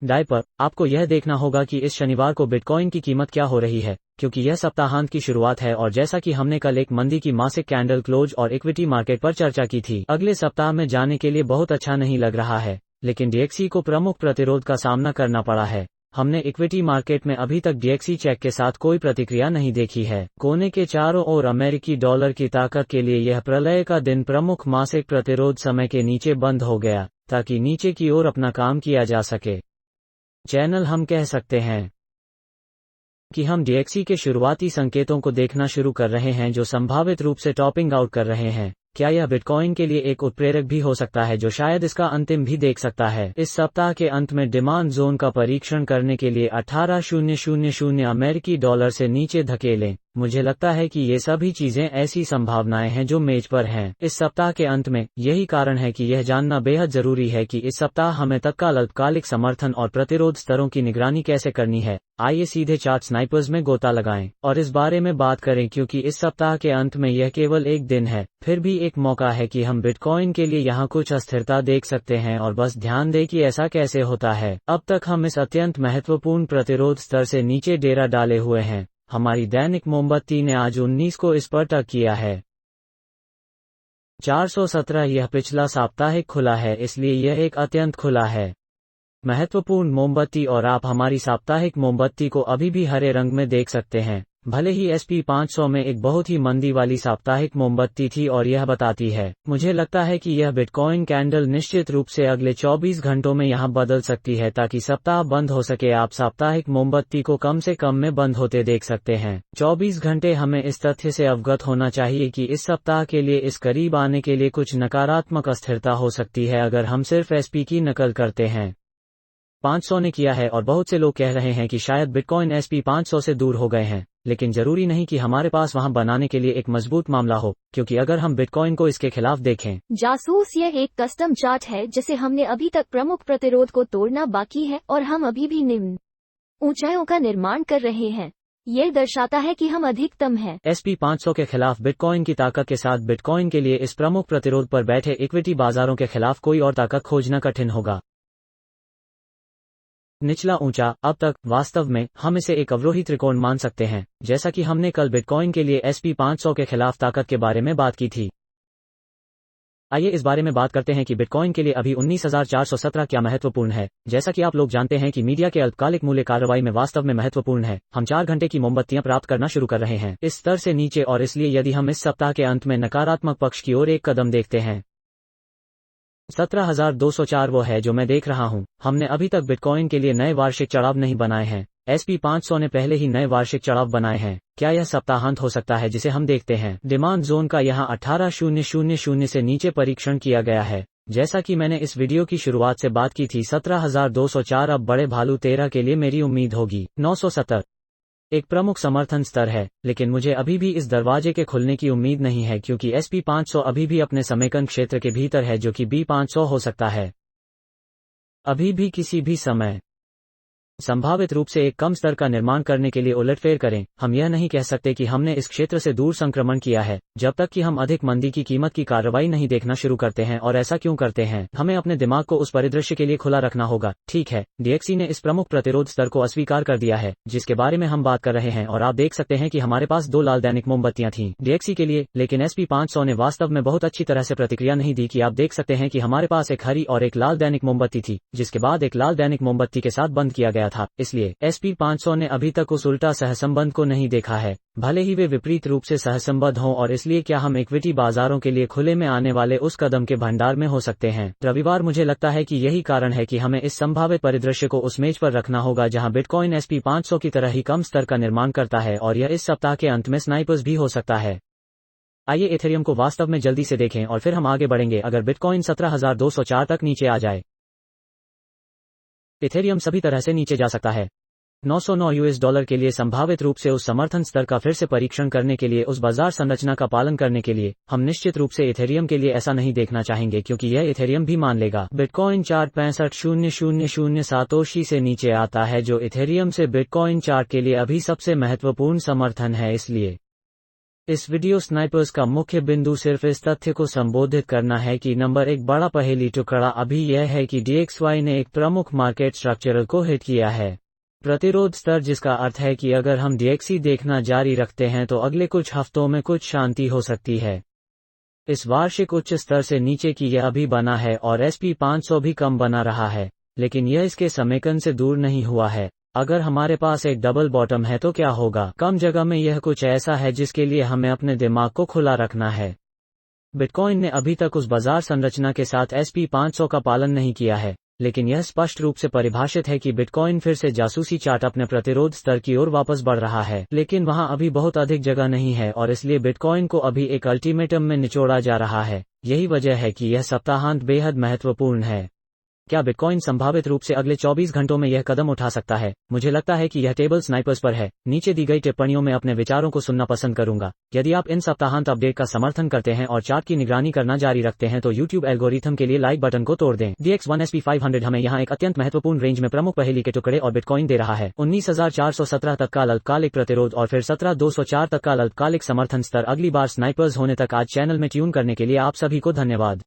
Diaper, आपको यह देखना होगा कि इस शनिवार को बिटकॉइन की कीमत क्या हो रही है, क्योंकि यह सप्ताहांत की शुरुआत है और जैसा कि हमने कल एक मंदी की मासिक कैंडल क्लोज और इक्विटी मार्केट पर चर्चा की थी, अगले सप्ताह में जाने के लिए बहुत अच्छा नहीं लग रहा है। लेकिन डीएक्सी को प्रमुख प्रतिरोध का सामना करना पड़ा है। हमने इक्विटी मार्केट में अभी तक डीएक्सी चेक के साथ कोई प्रतिक्रिया नहीं देखी है। कोने के चारों ओर अमेरिकी डॉलर की ताकत के लिए यह प्रलय का दिन प्रमुख मासिक प्रतिरोध समय के नीचे बंद हो गया, ताकि नीचे की ओर अपना काम किया जा सके। चैनल हम कह सकते हैं कि हम डीएक्सी के शुरुआती संकेतों को देखना शुरू कर रहे हैं जो संभावित रूप से टॉपिंग आउट कर रहे हैं। क्या यह बिटकॉइन के लिए एक उत्प्रेरक भी हो सकता है जो शायद इसका अंतिम भी देख सकता है? इस सप्ताह के अंत में डिमांड जोन का परीक्षण करने के लिए 18,000 अमेरिकी डॉलर से नीचे धकेलें। मुझे लगता है कि ये सभी चीजें ऐसी संभावनाएं हैं जो मेज पर हैं। इस सप्ताह के अंत में यही कारण है कि यह जानना बेहद जरूरी है कि इस सप्ताह हमें तत्काल अल्पकालिक समर्थन और प्रतिरोध स्तरों की निगरानी कैसे करनी है। आइए सीधे चार्ट स्नाइपर्स में गोता लगाएं और इस बारे में बात करें, क्योंकि इस सप्ताह के अंत में यह केवल एक दिन है, फिर भी एक मौका है कि हम बिटकॉइन के लिए यहाँ कुछ अस्थिरता देख सकते हैं। और बस ध्यान दें कि ऐसा कैसे होता है। अब तक हम इस अत्यंत महत्वपूर्ण प्रतिरोध स्तर से नीचे डेरा डाले हुए हैं। हमारी दैनिक मोमबत्ती ने आज 19 को इस पर टक किया है। 417 यह पिछला साप्ताहिक खुला है, इसलिए यह एक अत्यंत खुला है महत्वपूर्ण मोमबत्ती और आप हमारी साप्ताहिक मोमबत्ती को अभी भी हरे रंग में देख सकते हैं। भले ही SP 500 में एक बहुत ही मंदी वाली साप्ताहिक मोमबत्ती थी और यह बताती है, मुझे लगता है कि यह बिटकॉइन कैंडल निश्चित रूप से अगले 24 घंटों में यहां बदल सकती है ताकि सप्ताह बंद हो सके। आप साप्ताहिक मोमबत्ती को कम से कम में बंद होते देख सकते हैं। 24 घंटे हमें इस तथ्य से अवगत होना चाहिए कि इस सप्ताह के लिए इस करीब आने के लिए कुछ नकारात्मक अस्थिरता हो सकती है अगर हम सिर्फ SP की नकल करते हैं। 500 ने किया है और बहुत से लोग कह रहे हैं कि शायद बिटकॉइन SP 500 से दूर हो गए हैं, लेकिन जरूरी नहीं कि हमारे पास वहां बनाने के लिए एक मजबूत मामला हो, क्योंकि अगर हम बिटकॉइन को इसके खिलाफ देखें। जासूस, यह एक कस्टम चार्ट है जिसे हमने अभी तक प्रमुख प्रतिरोध को तोड़ना बाकी है और हम अभी भी निम्न ऊंचाइयों का निर्माण कर रहे हैं। यह दर्शाता है कि हम अधिकतम हैं। SP 500 के खिलाफ बिटकॉइन की ताकत के साथ बिटकॉइन के लिए इस प्रमुख प्रतिरोध पर बैठे इक्विटी बाजारों के खिलाफ कोई और ताकत खोजना कठिन होगा। निचला ऊंचा, अब तक वास्तव में हम इसे एक अवरोही त्रिकोण मान सकते हैं, जैसा कि हमने कल बिटकॉइन के लिए SP 500 के खिलाफ ताकत के बारे में बात की थी। आइए इस बारे में बात करते हैं कि बिटकॉइन के लिए अभी 19,417 क्या महत्वपूर्ण है। जैसा कि आप लोग जानते हैं कि मीडिया के अल्पकालिक मूल्य कार्रवाई में वास्तव में महत्वपूर्ण है। हम 4 घंटे की मोमबत्तियां प्राप्त करना शुरू कर रहे हैं इस स्तर से नीचे, और इसलिए यदि हम इस सप्ताह के अंत में नकारात्मक पक्ष की ओर एक कदम देखते हैं, 17,204 वो है जो मैं देख रहा हूं। हमने अभी तक बिटकॉइन के लिए नए वार्षिक चढ़ाव नहीं बनाए हैं। SP 500 ने पहले ही नए वार्षिक चढ़ाव बनाए हैं। क्या यह सप्ताहांत हो सकता है जिसे हम देखते हैं? डिमांड जोन का यहां 18,000 से नीचे परीक्षण किया गया है। जैसा कि मैंने इस वीडियो की शुरुआत से बात की थी, 17,204 अब बड़े भालू 13 के लिए मेरी उम्मीद होगी। 970 एक प्रमुख समर्थन स्तर है, लेकिन मुझे अभी भी इस दरवाजे के खुलने की उम्मीद नहीं है, क्योंकि SP 500 अभी भी अपने समेकन क्षेत्र के भीतर है, जो कि B 500 हो सकता है अभी भी किसी भी समय। संभावित रूप से एक कम स्तर का निर्माण करने के लिए उलटफेर करें। हम यह नहीं कह सकते कि हमने इस क्षेत्र से दूर संक्रमण किया है जब तक कि हम अधिक मंदी की कीमत की कार्रवाई नहीं देखना शुरू करते हैं। और ऐसा क्यों करते हैं? हमें अपने दिमाग को उस परिदृश्य के लिए खुला रखना होगा। ठीक है, डीएक्सी ने इस प्रमुख प्रतिरोध स्तर को अस्वीकार कर दिया है जिसके बारे में हम बात कर रहे हैं, और आप देख सकते हैं कि हमारे पास 2 लाल दैनिक मोमबत्तियां थीं डीएक्सी के लिए, लेकिन SP 500 ने वास्तव में बहुत अच्छी तरह से प्रतिक्रिया नहीं दी। कि आप देख सकते हैं कि हमारे पास एक हरी और एक लाल दैनिक मोमबत्ती थी, जिसके बाद एक लाल दैनिक मोमबत्ती के साथ बंद किया गया था। इसलिए SP 500 ने अभी तक उस उल्टा सहसंबंध को नहीं देखा है, भले ही वे विपरीत रूप से सहसंबद्ध हों। और इसलिए क्या हम इक्विटी बाजारों के लिए खुले में आने वाले उस कदम के भंडार में हो सकते हैं रविवार? मुझे लगता है कि यही कारण है कि हमें इस संभावित परिदृश्य को उस मेज पर रखना होगा जहां बिटकॉइन SP 500 की तरह ही कम स्तर का निर्माण करता है, और यह इस सप्ताह के अंत में स्नाइपर्स भी हो सकता है। आइए इथेरियम को वास्तव में जल्दी से देखें और फिर हम आगे बढ़ेंगे। अगर बिटकॉइन 17,204 तक नीचे आ जाए, इथेरियम सभी तरह से नीचे जा सकता है। $909 के लिए संभावित रूप से उस समर्थन स्तर का फिर से परीक्षण करने के लिए, उस बाजार संरचना का पालन करने के लिए। हम निश्चित रूप से इथेरियम के लिए ऐसा नहीं देखना चाहेंगे, क्योंकि यह इथेरियम भी मान लेगा। बिटकॉइन चार्ट 65,000 सातोशी से नीचे आता है, जो इथेरियम से बिटकॉइन चार्ट के लिए अभी सबसे महत्वपूर्ण समर्थन है। इसलिए इस वीडियो स्नाइपर्स का मुख्य बिंदु सिर्फ इस तथ्य को संबोधित करना है कि नंबर एक बड़ा पहेली टुकड़ा अभी यह है कि DXY ने एक प्रमुख मार्केट स्ट्रक्चरल को हिट किया है। प्रतिरोध स्तर, जिसका अर्थ है कि अगर हम DXY देखना जारी रखते हैं तो अगले कुछ हफ्तों में कुछ शांति हो सकती है। इस वार्षिक उच्च स्तर से नीचे की यह अभी बना है और SP 500 भी कम बना रहा है, लेकिन यह इसके समेकन से दूर नहीं हुआ है। अगर हमारे पास एक डबल बॉटम है तो क्या होगा? कम जगह में यह कुछ ऐसा है जिसके लिए हमें अपने दिमाग को खुला रखना है। बिटकॉइन ने अभी तक उस बाजार संरचना के साथ SP 500 का पालन नहीं किया है, लेकिन यह स्पष्ट रूप से परिभाषित है कि बिटकॉइन फिर से जासूसी चार्ट अपने प्रतिरोध स्तर की ओर वापस बढ़ रहा है, लेकिन वहां अभी बहुत अधिक जगह नहीं है और इसलिए बिटकॉइन को अभी एक अल्टीमेटम में निचोड़ा जा रहा है। यही वजह है कि यह सप्ताहांत बेहद महत्वपूर्ण है। क्या बिटकॉइन संभावित रूप से अगले 24 घंटों में यह कदम उठा सकता है? मुझे लगता है कि यह टेबल स्नाइपर्स पर है। नीचे दी गई टिप्पणियों में अपने विचारों को सुनना पसंद करूंगा। यदि आप इन सप्ताहांत अपडेट का समर्थन करते हैं और चार्ट की निगरानी करना जारी रखते हैं तो YouTube एल्गोरिथम के लिए लाइक बटन को तोड़ दें। DX1 SP 500 हमें यहां एक अत्यंत महत्वपूर्ण रेंज में प्रमुख पहेली के टुकड़े और बिटकॉइन दे रहा है। 19,417 तत्काल अल्पकालिक प्रतिरोध और फिर 17,204 तत्काल अल्पकालिक समर्थन स्तर। अगली बार स्नाइपर्स होने तक आज चैनल में ट्यून करने के लिए आप सभी को धन्यवाद।